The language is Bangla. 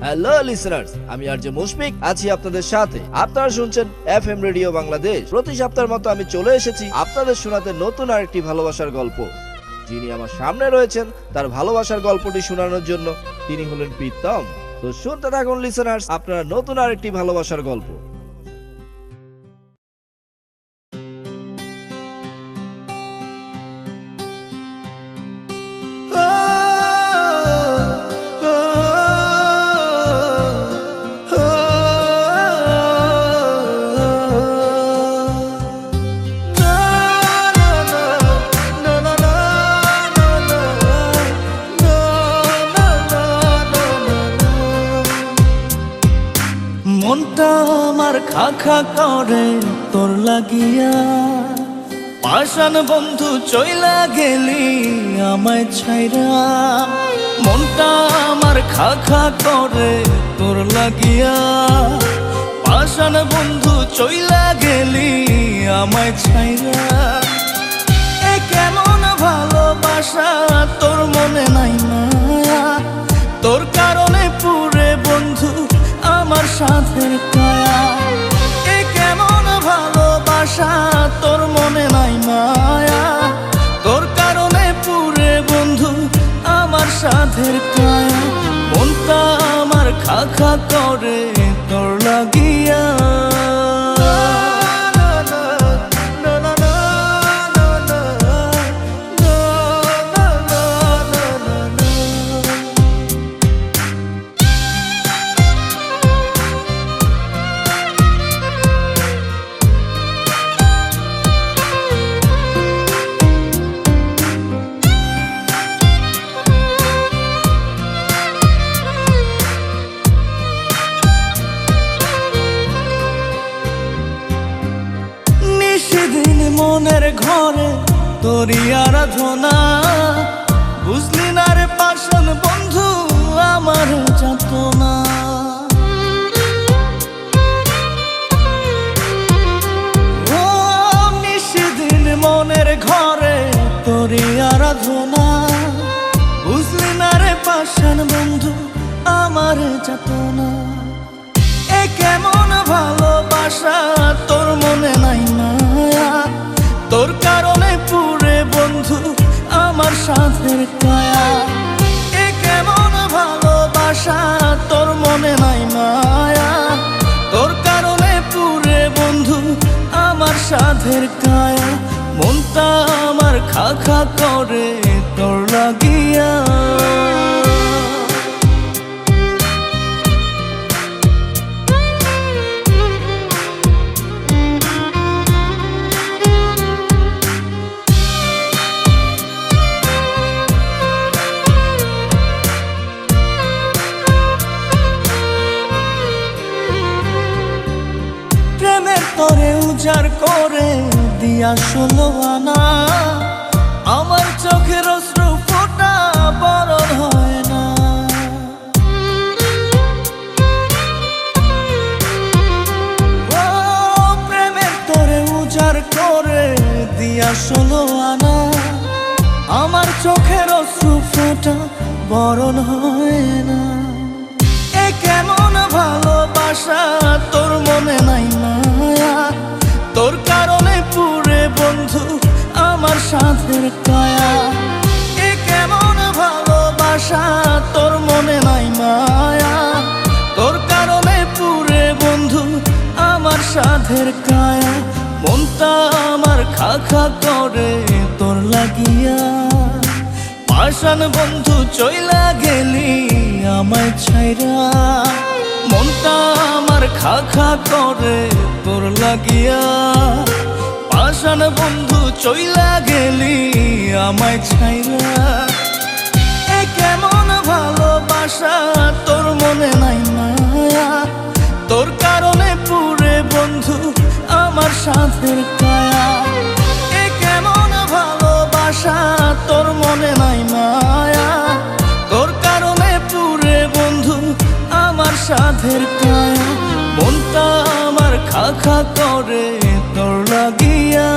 হ্যালো লিসেনার্স, আমি আরজে মুশফিক আছি আপনাদের সাথে। আপনারা শুনছেন এফএম রেডিও বাংলাদেশ। প্রতি সপ্তাহের মতো আমি চলে এসেছি আপনাদের শোনাতে নতুন আরেকটি ভালোবাসার গল্প। যিনি আমার সামনে রয়েছেন তার ভালোবাসার গল্পটি শোনানোর জন্য তিনি হলেন প্রীতম। তো শুনতে থাকুন লিসেনার্স, আপনারা নতুন আরেকটি ভালোবাসার গল্প। মনটা আমার খা খা করে তোর লাগিয়া, পাষাণ বন্ধু চইলা গেলি আমায় ছাইরা। মনটা আমার খা খা করে তোর লাগিয়া, পাষাণ বন্ধু চইলা গেলি আমায় ছাইরা। এ কেমন ভালোবাসা তোর মনে নাই মায়া, তোর কারণে পুরে বন্ধু আমার সাথের কায়া। এ কেমন ভালোবাসা তোর মনে নাই মায়া, তোর কারণে পুরে বন্ধু আমার সাথের কায়া। মনটা আমার খা খা করে তোর লাগিয়া। সেদিন মনের ঘরে তোরই আরাধনা, বুঝলি না রে পাষাণ বন্ধু আমার যাতনা। ও সেদিন মনের ঘরে তোরই আরাধনা, বুঝলি না রে পাষাণ বন্ধু আমার যাতনা। এ কেমন ভালোবাসা তোর মনে নাই মায়া, তোর কারণে পুরে বন্ধু আমার সাথের কায়া। এ কেমন ভালোবাসা তোর মনে নাই মায়া, তোর কারণে পুরে বন্ধু আমার সাথের কায়া। মনটা আমার খা খা করে তোর লাগিয়া। তোরে উজাড় করে দিয়া 16 আনা, আমার চোখের অশ্রু ফোঁটা বরণ হয় না। ও প্রেমের তোরে উজাড় করে দিয়া 16 আনা, আমার চোখের অশ্রু ফোঁটা বরণ হয় না। এ কেমন ভালোবাসা তোর মনে নাই মায়া, তোর কারণে পুরে বন্ধু আমার সাথের কায়া। এ কেমন ভালোবাসা তোর মনে নাই মায়া, তোর কারণে পুরে বন্ধু আমার সাথের কায়া। মনটা আমার খা খা করে তোর লাগিয়া, পাষাণ বন্ধু চইলা গেলি আমায় ছাইরা। মনটা আমার খা খা করে তোর লাগিয়া, পাষাণ বন্ধু চইলা গেলি আমায় ছাইরা। এ কেমন ভালোবাসা তোর মনে নাই মায়া, তোর কারণে পুরে বন্ধু আমার সাথের কায়া। এ কেমন ভালোবাসা তোর মনে নাই মায়া, তোর কারণে পুরে বন্ধু আমার সাথের কায়া। মনটা আমার খা খা করে তোর লাগিয়া।